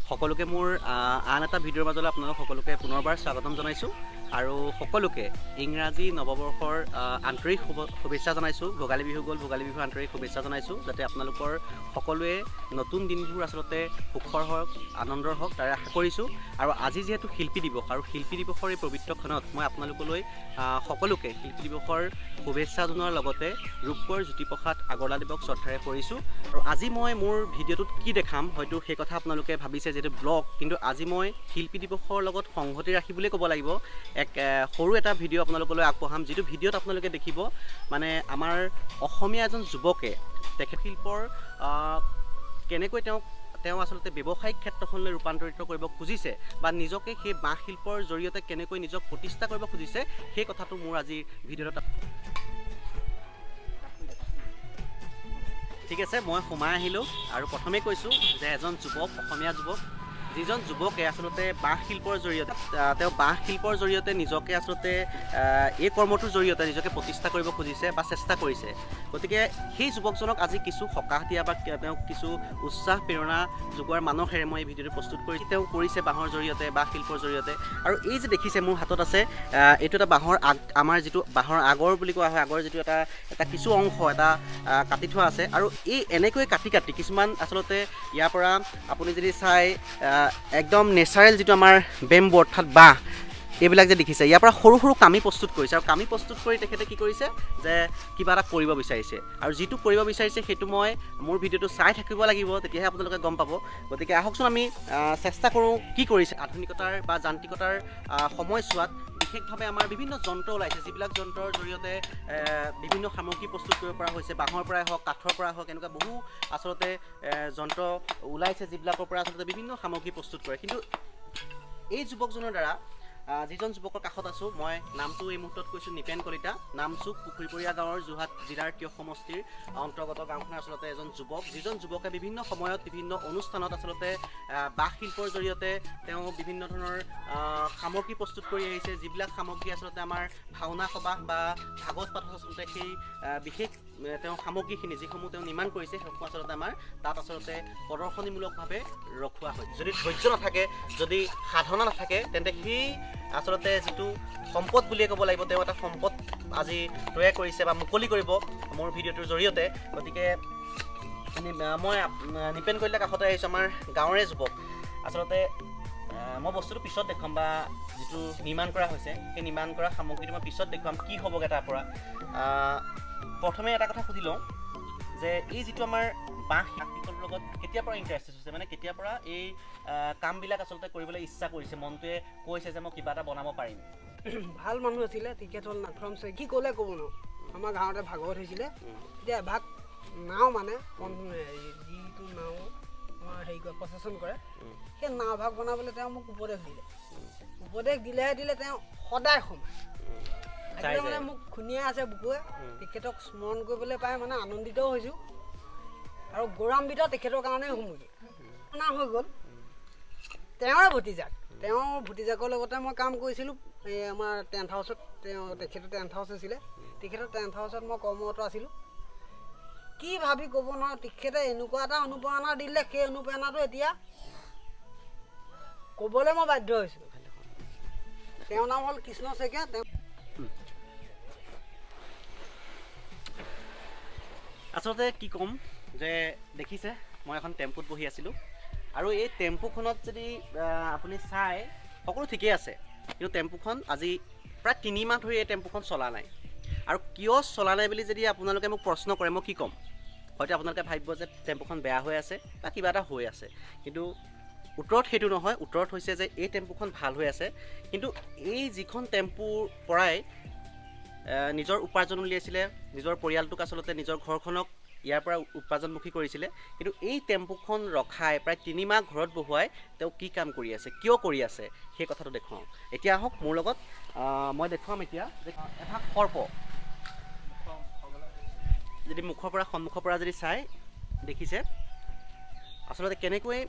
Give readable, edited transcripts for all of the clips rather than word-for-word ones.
সকলোকে মোৰ আন এটা ভিডিঅ'ৰ মাজলৈ আপোনালোক সকলোকে পুনৰবাৰ স্বাগতম জনাইছোঁ আৰু সকলোকে ইংৰাজী নৱবৰ্ষৰ আন্তৰিক শুভেচ্ছা জনাইছোঁ। ভোগালী বিহু গ'ল, ভোগালী বিহুৰ আন্তৰিক শুভেচ্ছা জনাইছোঁ, যাতে আপোনালোকৰ সকলোৱে নতুন দিনবোৰ আচলতে সুখৰ হওক, আনন্দৰ হওক, তাৰে আশা কৰিছোঁ। আৰু আজি যিহেতু শিল্পী দিৱস আৰু শিল্পী দিৱসৰ এই পবিত্ৰ ক্ষণত মই আপোনালোকলৈ সকলোকে শিল্পী দিৱসৰ শুভেচ্ছা জনোৱাৰ লগতে ৰূপকোঁৱৰ জ্যোতিপ্ৰসাদ আগৰৱালাদেৱক শ্ৰদ্ধাৰে কৰিছোঁ। আৰু আজি মই মোৰ ভিডিঅ'টোত কি দেখাম হয়তো সেই কথা আপোনালোকে ভাবিছে যিহেতু ব্লগ, কিন্তু আজি মই শিল্পী দিৱসৰ লগত সংগতি ৰাখি বুলিয়ে ক'ব লাগিব এক সৰু এটা ভিডিঅ' আপোনালোকলৈ আগবঢ়াম, যিটো ভিডিঅ'ত আপোনালোকে দেখিব মানে আমাৰ অসমীয়া এজন যুৱকে তেখেত শিল্পৰ কেনেকৈ তেওঁ আচলতে ব্যৱসায়িক ক্ষেত্ৰখনলৈ ৰূপান্তৰিত কৰিব খুজিছে বা নিজকে সেই বাঁহ শিল্পৰ জৰিয়তে কেনেকৈ নিজক প্ৰতিষ্ঠা কৰিব খুজিছে সেই কথাটো মোৰ আজিৰ ভিডিঅ'ত। ঠিক আছে, মই সোমাই আহিলোঁ আৰু প্ৰথমেই কৈছোঁ যে এজন যুৱক, অসমীয়া যুৱক, যিজন যুৱকে আচলতে বাঁহ শিল্পৰ জৰিয়তে তেওঁ বাঁহ শিল্পৰ জৰিয়তে নিজকে আচলতে এই কৰ্মটোৰ জৰিয়তে নিজকে প্ৰতিষ্ঠা কৰিব খুজিছে বা চেষ্টা কৰিছে। গতিকে সেই যুৱকজনক আজি কিছু সকাহ দিয়া বা তেওঁক কিছু উৎসাহ প্ৰেৰণা যোগোৱাৰ মানসেৰে মই এই ভিডিঅ'টো প্ৰস্তুত কৰি তেওঁ কৰিছে বাঁহৰ জৰিয়তে, বাঁহ শিল্পৰ জৰিয়তে। আৰু এই যে দেখিছে মোৰ হাতত আছে, এইটো এটা বাঁহৰ আমাৰ যিটো বাঁহৰ আগৰ বুলি কোৱা হয়, আগৰ যিটো এটা কিছু অংশ এটা কাটি থোৱা আছে। আৰু এই এনেকৈ কাটি কিছুমান আচলতে ইয়াৰ পৰা আপুনি যদি চাই একদম নেচাৰেল যিটো আমাৰ বেম্বু অৰ্থাৎ বাঁহ, এইবিলাক যে দেখিছে ইয়াৰ পৰা সৰু সৰু কামি প্ৰস্তুত কৰিছে। আৰু কামি প্ৰস্তুত কৰি তেখেতে কি কৰিছে যে কিবা এটা কৰিব বিচাৰিছে, আৰু যিটো কৰিব বিচাৰিছে সেইটো মই মোৰ ভিডিঅ'টো চাই থাকিব লাগিব, তেতিয়াহে আপোনালোকে গম পাব। গতিকে আহকচোন আমি চেষ্টা কৰোঁ কি কৰিছে। আধুনিকতাৰ বা যান্ত্ৰিকতাৰ সময়ছোৱাত বিশেষভাৱে আমাৰ বিভিন্ন যন্ত্ৰ ওলাইছে, যিবিলাক যন্ত্ৰৰ জৰিয়তে বিভিন্ন সামগ্ৰী প্ৰস্তুত কৰিব পৰা হৈছে, বাঁহৰ পৰাই হওক, কাঠৰ পৰা হওক, এনেকুৱা বহু আচলতে যন্ত্ৰ ওলাইছে যিবিলাকৰ পৰা আচলতে বিভিন্ন সামগ্ৰী প্ৰস্তুত কৰে। কিন্তু এই যুৱকজনৰ দ্বাৰা যিজন যুৱকৰ কাষত আছোঁ, মই নামটো এই মুহূৰ্তত কৈছোঁ নিপেন কলিতা, নামচুক পুখুৰীপৰীয়া গাঁৱৰ যোৰহাট জিলাৰ তিয়ক সমষ্টিৰ অন্তৰ্গত গাঁওখনৰ আচলতে এজন যুৱক, যিজন যুৱকে বিভিন্ন সময়ত বিভিন্ন অনুষ্ঠানত আচলতে বাঁহ শিল্পৰ জৰিয়তে তেওঁ বিভিন্ন ধৰণৰ সামগ্ৰী প্ৰস্তুত কৰি আহিছে, যিবিলাক সামগ্ৰী আচলতে আমাৰ ভাওনা সবাহ বা ভাগৱত পাঠত আচলতে সেই বিশেষ তেওঁ সামগ্ৰীখিনি যিসমূহ তেওঁ নিৰ্মাণ কৰিছে সেইসমূহ আচলতে আমাৰ তাত আচলতে প্ৰদৰ্শনীমূলকভাৱে ৰখোৱা হয়। যদি ধৈৰ্য নাথাকে, যদি সাধনা নাথাকে, তেন্তে সেই আচলতে যিটো সম্পদ বুলিয়ে ক'ব লাগিব, তেওঁ এটা সম্পদ আজি তৈয়াৰ কৰিছে বা মুকলি কৰিব মোৰ ভিডিঅ'টোৰ জৰিয়তে। গতিকে মই নিপেন কলিতাৰ কাষতে আহিছোঁ, আমাৰ গাঁৱৰে যুৱক। আচলতে মই বস্তুটো পিছত দেখুৱাম বা যিটো নিৰ্মাণ কৰা হৈছে সেই নিৰ্মাণ কৰা সামগ্ৰীটো মই পিছত দেখুৱাম কি হ'বগৈ তাৰ পৰা। প্ৰথমে এটা কথা সুধি লওঁ যে এই যিটো আমাৰ বাঁহ শিল্পৰ লগত কেতিয়াৰ পৰা ইণ্টাৰেষ্টেড হৈছে, মানে কেতিয়াৰ পৰা এই কামবিলাক আচলতে কৰিবলৈ ইচ্ছা কৰিছে, মনটোৱে কৈছে যে মই কিবা এটা বনাব পাৰিম? ভাল মানুহ আছিলে, তেখেত হ'ল নাথৰাম শইকীয়া। কি ক'লে ক'ব ন, আমাৰ গাঁৱতে ভাগৱত হৈছিলে, তেতিয়া এভাগ নাও মানে যিটো নাও আমাৰ হেৰি কৰে প্ৰচেছন কৰে, সেই নাও ভাগ বনাবলৈ তেওঁ মোক উপদেশ দিলে তেওঁ সদায় সোমায় মানে মোক খুন্দিয়াই আছে বুকুৱে। তেখেতক স্মৰণ কৰিবলৈ পাই মানে আনন্দিতও হৈছোঁ আৰু গৌৰৱান্বিত তেখেতৰ কাৰণেই হ'মগৈ। হৈ গ'ল তেওঁৰে ভতিজাকৰ লগতে মই কাম কৰিছিলোঁ এই আমাৰ টেণ্ট হাউচত। তেখেতৰ টেণ্ট হাউচ আছিলে, তেখেতৰ টেণ্ট হাউচত মই কৰ্মৰত আছিলোঁ। কি ভাবি ক'ব নোৱাৰোঁ, তেখেতে এনেকুৱা এটা অনুপ্ৰেৰণা দিলে, সেই অনুপ্ৰেৰণাটো এতিয়া ক'বলৈ মই বাধ্য হৈছোঁ। তেওঁৰ নাম হ'ল কৃষ্ণ শইকীয়া। আচলতে কি ক'ম যে দেখিছে মই এখন টেম্পুত বহি আছিলোঁ, আৰু এই টেম্পুখনত যদি আপুনি চাই সকলো ঠিকেই আছে, কিন্তু টেম্পুখন আজি প্ৰায় 3 মাহ ধৰি এই টেম্পুখন চলা নাই। আৰু কিয় চলা নাই বুলি যদি আপোনালোকে মোক প্ৰশ্ন কৰে, মই কি ক'ম? হয়তো আপোনালোকে ভাবিব যে টেম্পুখন বেয়া হৈ আছে বা কিবা এটা হৈ আছে, কিন্তু উত্তৰত সেইটো নহয়। উত্তৰত হৈছে যে এই টেম্পুখন ভাল হৈ আছে, কিন্তু এই যিখন টেম্পুৰ পৰাই নিজৰ উপাৰ্জন উলিয়াইছিলে, নিজৰ পৰিয়ালটোক আচলতে নিজৰ ঘৰখনক ইয়াৰ পৰা উপাৰ্জনমুখী কৰিছিলে, কিন্তু এই টেম্পুখন ৰখাই প্ৰায় 3 মাহ ঘৰত বহুৱাই তেওঁ কি কাম কৰি আছে, কিয় কৰি আছে, সেই কথাটো দেখুৱাওঁ। এতিয়া আহক মোৰ লগত, মই দেখুৱাম এতিয়া যে এভাগ সৰ্প যদি সন্মুখৰ পৰা যদি চাই দেখিছে আচলতে কেনেকৈ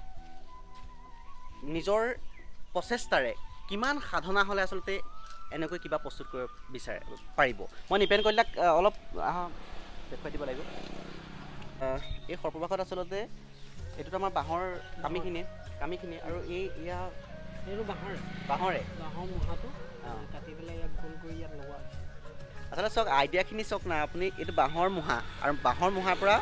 নিজৰ প্ৰচেষ্টাৰে কিমান সাধনা হ'লে আচলতে এনেকৈ কিবা প্ৰস্তুত কৰিব পাৰিব। মই নিপেন কলিতাক অলপ দেখুৱাই দিব লাগিব। এই সৰ্পবাসত আচলতে এইটোতো আমাৰ বাঁহৰ কামিখিনি কামিখিনি আৰু এয়া এইটো বাঁহৰে বাঁহৰে বাঁহৰ মুঢ়াটো অঁ কাটি পেলাই ইয়াত গোল কৰি ইয়াত লগোৱা হৈছে আচলতে চাওক আইডিয়াখিনি চাওক না আপুনি এইটো বাঁহৰ মুঢ়া আৰু বাঁহৰ মুঢ়াৰ পৰা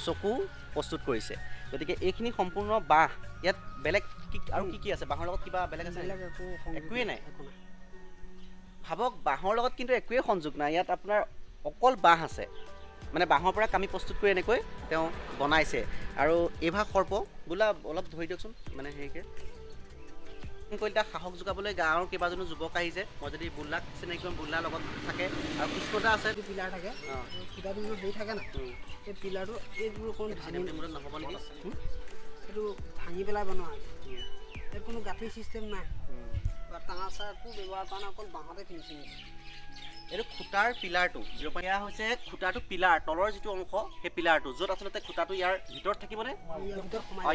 চকু প্ৰস্তুত কৰিছে গতিকে এইখিনি সম্পূৰ্ণ বাঁহ ইয়াত বেলেগ কি আৰু কি আছে বাঁহৰ লগত কিবা বেলেগ আছে বেলেগ একো একোৱেই নাই একো নাই ভাবক বাঁহৰ লগত কিন্তু একোৱেই সংযোগ নাই ইয়াত আপোনাৰ অকল বাঁহ আছে মানে বাঁহৰ পৰা কামি প্ৰস্তুত কৰি এনেকৈ তেওঁ বনাইছে আৰু এইভাগ সৰ্প বোলা অলপ ধৰি দিয়কচোন মানে হেৰিকৈ কলিতাক সাহস যোগাবলৈ গাঁৱৰ কেইবাজনো যুৱক আহিছে মই যদি বুল্লাক চিনাকি কৰিম বুল্লাৰ লগত থাকে আৰু কৃষ্ণদা আছে এইটো পিলাৰ থাকে অঁ কিবা দিনৰ হেৰি থাকে না এই পিলাৰটো এইবোৰ অকণ ভাঙি মূৰত নহ'ব নেকি এইটো ভাঙি পেলাই বনোৱা হৈছে ইয়াত কোনো গাঁঠি চিষ্টেম নাই বা টাঙা চাৰ একো ব্যৱহাৰ কৰা নাই অকল বাঁহতে ফিনিচিং হৈছে এইটো খুটাৰ পিলাৰটো এয়া হৈছে খুটাটো পিলাৰ তলৰ যিটো অংশ সেই পিলাৰটো য'ত আচলতে খুটাটো ইয়াৰ ভিতৰত থাকিবনে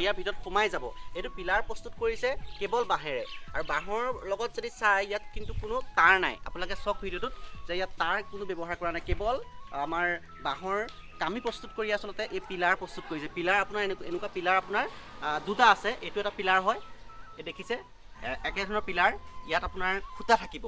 ইয়াৰ ভিতৰত সোমাই যাব এইটো পিলাৰ প্ৰস্তুত কৰিছে কেৱল বাঁহেৰে আৰু বাঁহৰ লগত যদি চাই ইয়াত কিন্তু কোনো তাঁৰ নাই আপোনালোকে চাওক ভিডিঅ'টোত যে ইয়াত তাঁৰ কোনো ব্যৱহাৰ কৰা নাই কেৱল আমাৰ বাঁহৰ কামি প্ৰস্তুত কৰি আচলতে এই পিলাৰ প্ৰস্তুত কৰিছে পিলাৰ আপোনাৰ এনেকুৱা পিলাৰ আপোনাৰ দুটা আছে এইটো এটা পিলাৰ হয় এই দেখিছে একেধৰণৰ পিলাৰ ইয়াত আপোনাৰ খুটা থাকিব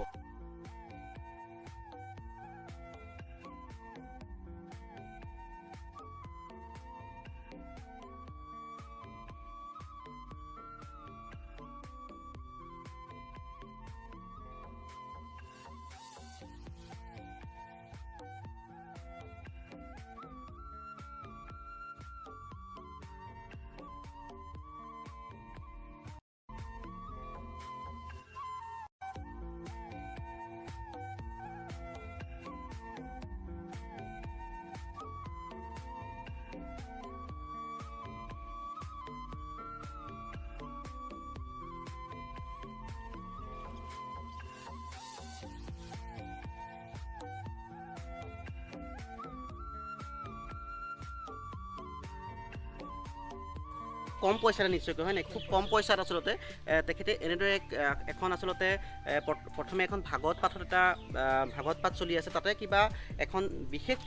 কম পইচাতে নিশ্চয়কৈ হয় নাই খুব কম পইচাত আচলতে তেখেতে এনেদৰে এখন আচলতে প্ৰথমে এখন ভাগৱত পাঠত এটা ভাগৱত পাঠ চলি আছে তাতে কিবা এখন বিশেষ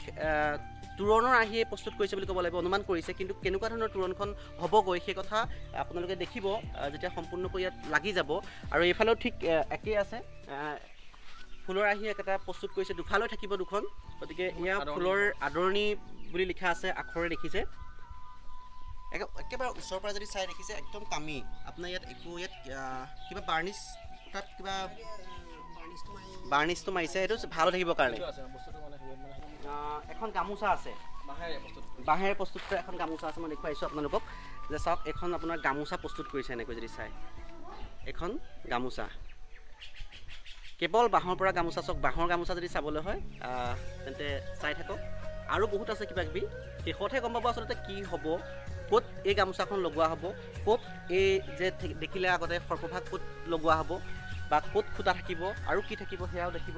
তোৰণৰ আহিয়ে প্ৰস্তুত কৰিছে বুলি ক'ব লাগিব অনুমান কৰিছে কিন্তু কেনেকুৱা ধৰণৰ তোৰণখন হ'বগৈ সেই কথা আপোনালোকে দেখিব যেতিয়া সম্পূৰ্ণকৈ ইয়াত লাগি যাব আৰু এইফালেও ঠিক একেই আছে ফুলৰ আহি এটা প্ৰস্তুত কৰিছে দুফালৈ থাকিব দুখন গতিকে এয়া ফুলৰ আদৰণি বুলি লিখা আছে আখৰে দেখিছে একেবাৰে ওচৰৰ পৰা যদি চাই দেখিছে একদম কামি আপোনাৰ ইয়াত একো ইয়াত কিবা বাৰ্নিছ তাত কিবা বাৰ্নিছটো মাৰিছে সেইটো ভাল হৈ থাকিবৰ কাৰণে এখন গামোচা আছে বাঁহেৰে প্ৰস্তুত কৰা এখন গামোচা আছে মই দেখুৱাইছোঁ আপোনালোকক যে চাওক এখন আপোনাৰ গামোচা প্ৰস্তুত কৰিছে এনেকৈ যদি চাই এখন গামোচা কেৱল বাঁহৰ পৰা গামোচা চাওক বাঁহৰ গামোচা যদি চাবলৈ হয় তেন্তে চাই থাকক আৰু বহুত আছে কিবা কিবি শেষতহে গম পাব আচলতে কি হ'ব ক'ত এই গামোচাখন লগোৱা হ'ব ক'ত এই যে দেখিলে আগতে সৰ্পভাগ ক'ত লগোৱা হ'ব বা ক'ত খুটা থাকিব আৰু কি থাকিব সেয়াও দেখিব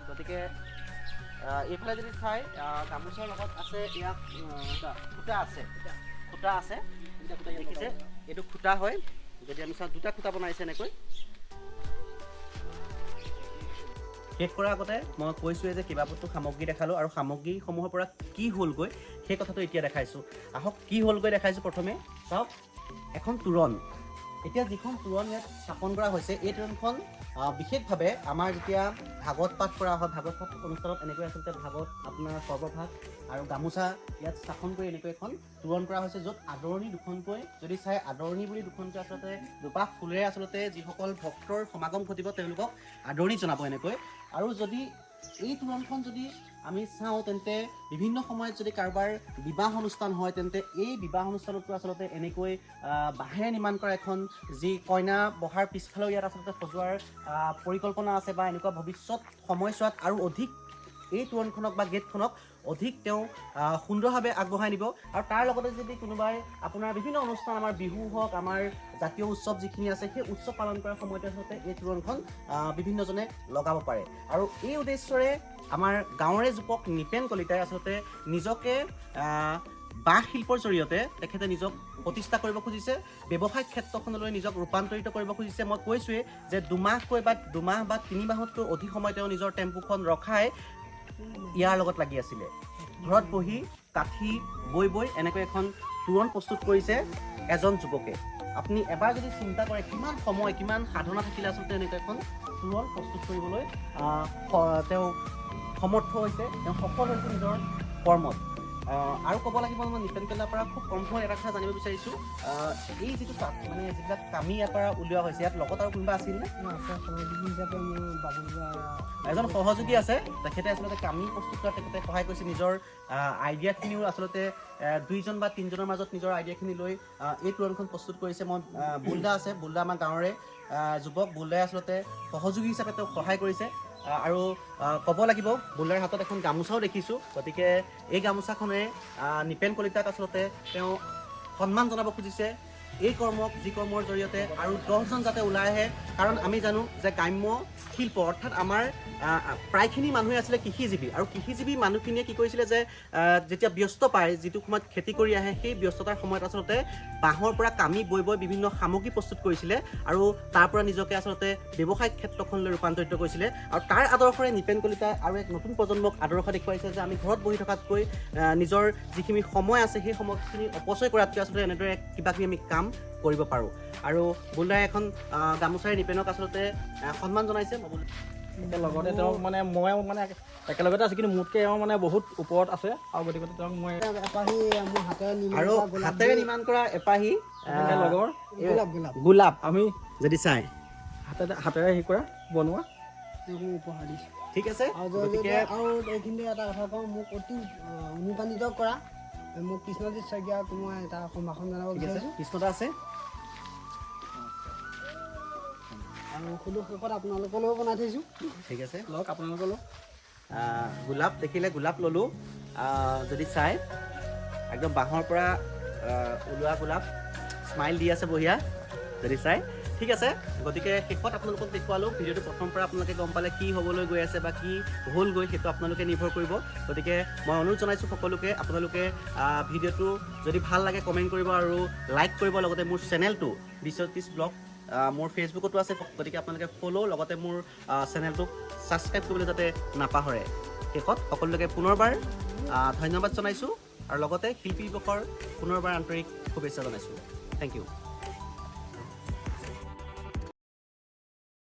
গতিকে এইফালে যদি চাই গামোচাৰ লগত আছে ইয়াত খুটা আছে দেখিছে এইটো খুটা হয় যদি আমি চাওঁ দুটা খুটা বনাইছে এনেকৈ শেষ কৰাৰ আগতে মই কৈছোঁৱে যে কেইবাপতো সামগ্ৰী দেখালোঁ আৰু সামগ্ৰীসমূহৰ পৰা কি হ'লগৈ সেই কথাটো এতিয়া দেখাইছোঁ আহক কি হ'লগৈ দেখাইছোঁ প্ৰথমে চাওক এখন তোৰণ এতিয়া যিখন তোৰণ ইয়াত স্থাপন কৰা হৈছে এই তোৰণখন বিশেষভাৱে আমাৰ যেতিয়া ভাগৱত পাঠ কৰা হয় ভাগৱত পাঠ অনুষ্ঠানত এনেকৈ আচলতে ভাগৱত আপোনাৰ সৰ্বভাগ আৰু গামোচা ইয়াত স্থাপন কৰি এনেকৈ এখন তোৰণ কৰা হৈছে য'ত আদৰণি দুখনকৈ যদি চাই আদৰণি বুলি দুখনকৈ আচলতে দুপাহ ফুলেৰে আচলতে যিসকল ভক্তৰ সমাগম ঘটিব তেওঁলোকক আদৰণি জনাব এনেকৈ আৰু যদি এই তোৰণখন যদি আমি চাওঁ তেন্তে বিভিন্ন সময়ত যদি কাৰোবাৰ বিবাহ অনুষ্ঠান হয় তেন্তে এই বিবাহ অনুষ্ঠানতো আচলতে এনেকৈ বাঁহেৰে নিৰ্মাণ কৰা এখন যি কইনা বহাৰ পিছফালেও ইয়াত আচলতে সজোৱাৰ পৰিকল্পনা আছে বা এনেকুৱা ভৱিষ্যত সময়ছোৱাত আৰু অধিক এই তোৰণখনক বা গেটখনক অধিক তেওঁ সুন্দৰভাৱে আগবঢ়াই নিব আৰু তাৰ লগতে যদি কোনোবাই আপোনাৰ বিভিন্ন অনুষ্ঠান আমাৰ বিহু হওক আমাৰ জাতীয় উৎসৱ যিখিনি আছে সেই উৎসৱ পালন কৰাৰ সময়তে আচলতে এই তোৰণখন বিভিন্নজনে লগাব পাৰে আৰু এই উদ্দেশ্যৰে আমাৰ গাঁৱৰে যুৱক নিপেন কলিতাই আচলতে নিজকে বাঁহ শিল্পৰ জৰিয়তে তেখেতে নিজক প্ৰতিষ্ঠা কৰিব খুজিছে ব্যৱসায়িক ক্ষেত্ৰখনলৈ নিজক ৰূপান্তৰিত কৰিব খুজিছে মই কৈছোঁৱেই যে দুমাহ বা 3 মাহতকৈ অধিক সময় তেওঁ নিজৰ টেম্পুখন ৰখাই ইয়াৰ লগত লাগি আছিলে ঘৰত বহি কাঠি বৈ এনেকৈ এখন তোৰণ প্ৰস্তুত কৰিছে এজন যুৱকে আপুনি এবাৰ যদি চিন্তা কৰে কিমান সময় কিমান সাধনা থাকিলে আচলতে এনেকুৱা এখন তোৰণ প্ৰস্তুত কৰিবলৈ তেওঁ সমৰ্থ হৈছে, তেওঁ সফল হৈছে নিজৰ কৰ্মত। আৰু ক'ব লাগিব মই নিপেন কলিতাৰ পৰা খুব কম সময়ত এটা কথা জানিব বিচাৰিছোঁ, এই যিটো মানে যিবিলাক কামি ইয়াৰ পৰা উলিওৱা হৈছে, ইয়াত লগত আৰু কোনোবা আছিল নে? সহযোগী হিচাপে মোৰ বাবুল এজন সহযোগী আছে, তেখেতে আচলতে কামি প্ৰস্তুত কৰাত তেখেতে সহায় কৰিছে। নিজৰ আইডিয়াখিনিও আচলতে 2জন বা 3জনৰ মাজত নিজৰ আইডিয়াখিনি লৈ এই তোৰণখন প্ৰস্তুত কৰিছে। মই বুলদা আছে, বুলদা আমাৰ গাঁৱৰে যুৱক, বুলদাই আচলতে সহযোগী হিচাপে তেওঁক সহায় কৰিছে। আৰু ক'ব লাগিব বুলদাৰ হাতত এখন গামোচাও দেখিছোঁ, গতিকে এই গামোচাখনেৰে নিপেন কলিতাক আচলতে তেওঁ সন্মান জনাব খুজিছে। এই কৰ্মক, যি কৰ্মৰ জৰিয়তে আৰু 10জন যাতে ওলাই আহে, কাৰণ আমি জানো যে গ্ৰাম্য শিল্প অৰ্থাৎ আমাৰ প্ৰায়খিনি মানুহে আছিলে কৃষিজীৱী, আৰু কৃষিজীৱী মানুহখিনিয়ে কি কৰিছিলে যে যেতিয়া ব্যস্ত পায়, যিটো সময়ত খেতি কৰি আহে, সেই ব্যস্ততাৰ সময়ত আচলতে বাঁহৰ পৰা কামি বৈ বিভিন্ন সামগ্ৰী প্ৰস্তুত কৰিছিলে আৰু তাৰ পৰা নিজকে আচলতে ব্যৱসায়িক ক্ষেত্ৰখনলৈ ৰূপান্তৰিত কৰিছিলে। আৰু তাৰ আদৰ্শৰে নিপেন কলিতাই আৰু এক নতুন প্ৰজন্মক আদৰ্শ দেখুৱাইছে যে আমি ঘৰত বহি থকাতকৈ নিজৰ যিখিনি সময় আছে সেই সময়খিনি অপচয় কৰাতকৈ আচলতে এনেদৰে কিবাকিবি আমি কাম কৰিব পাৰোঁ। আৰু বুলদাই এখন গামোচাৰে নিপেনক আচলতে সন্মান জনাইছে। লগতে তেওঁক মানে মই মানে একেলগতে আছে, কিন্তু মোতকৈ এওঁ মানে বহুত ওপৰত আছে, আৰু গতিকে তেওঁক মই এপাহি মোৰ আৰু হাতেৰে নিৰ্মাণ কৰা এপাহি লগৰ গোলাপ আমি যদি চাই হাতেৰে হেৰি কৰা বনোৱা উপহাৰ দিছোঁ। ঠিক আছে। গতিকে আৰু এইখিনিতে এটা কথা কওঁ, মোক অতি অনুপ্ৰাণিত কৰা মোক কৃষ্ণজিৎ শইকীয়াক মই এটা সম্ভাষণ জনাব বিচাৰিছোঁ। কৃষ্ণদা আছে আৰু সুদূৰ শেষত আপোনালোকলৈও বনাই থৈছোঁ। ঠিক আছে, লওক আপোনালোকলৈ গোলাপ দেখিলে গোলাপ ল'লোঁ, যদি চাই একদম বাঁহৰ পৰা ওলোৱা গোলাপ, স্মাইল দি আছে বঢ়িয়া যদি চাই। ঠিক আছে, গতিকে শেষত আপোনালোকক দেখুৱালোঁ। ভিডিঅ'টো প্ৰথমৰ পৰা আপোনালোকে গম পালে কি হ'বলৈ গৈ আছে বা কি হ'লগৈ, সেইটো আপোনালোকে নিৰ্ভৰ কৰিব। গতিকে মই অনুৰোধ জনাইছোঁ সকলোকে, আপোনালোকে ভিডিঅ'টো যদি ভাল লাগে কমেণ্ট কৰিব আৰু লাইক কৰিব। লগতে মোৰ চেনেলটো বিশ্বজ্যোতিষ ব্লগ মোৰ ফেচবুকতো আছে, গতিকে আপোনালোকে ফ'ল' লগতে মোৰ চেনেলটোক ছাবস্ক্ৰাইব কৰিবলৈ যাতে নাপাহৰে। শেষত সকলোকে পুনৰবাৰ ধন্যবাদ জনাইছোঁ আৰু লগতে শিল্পী দিৱসৰ পুনৰবাৰ আন্তৰিক শুভেচ্ছা জনাইছোঁ। Thank U.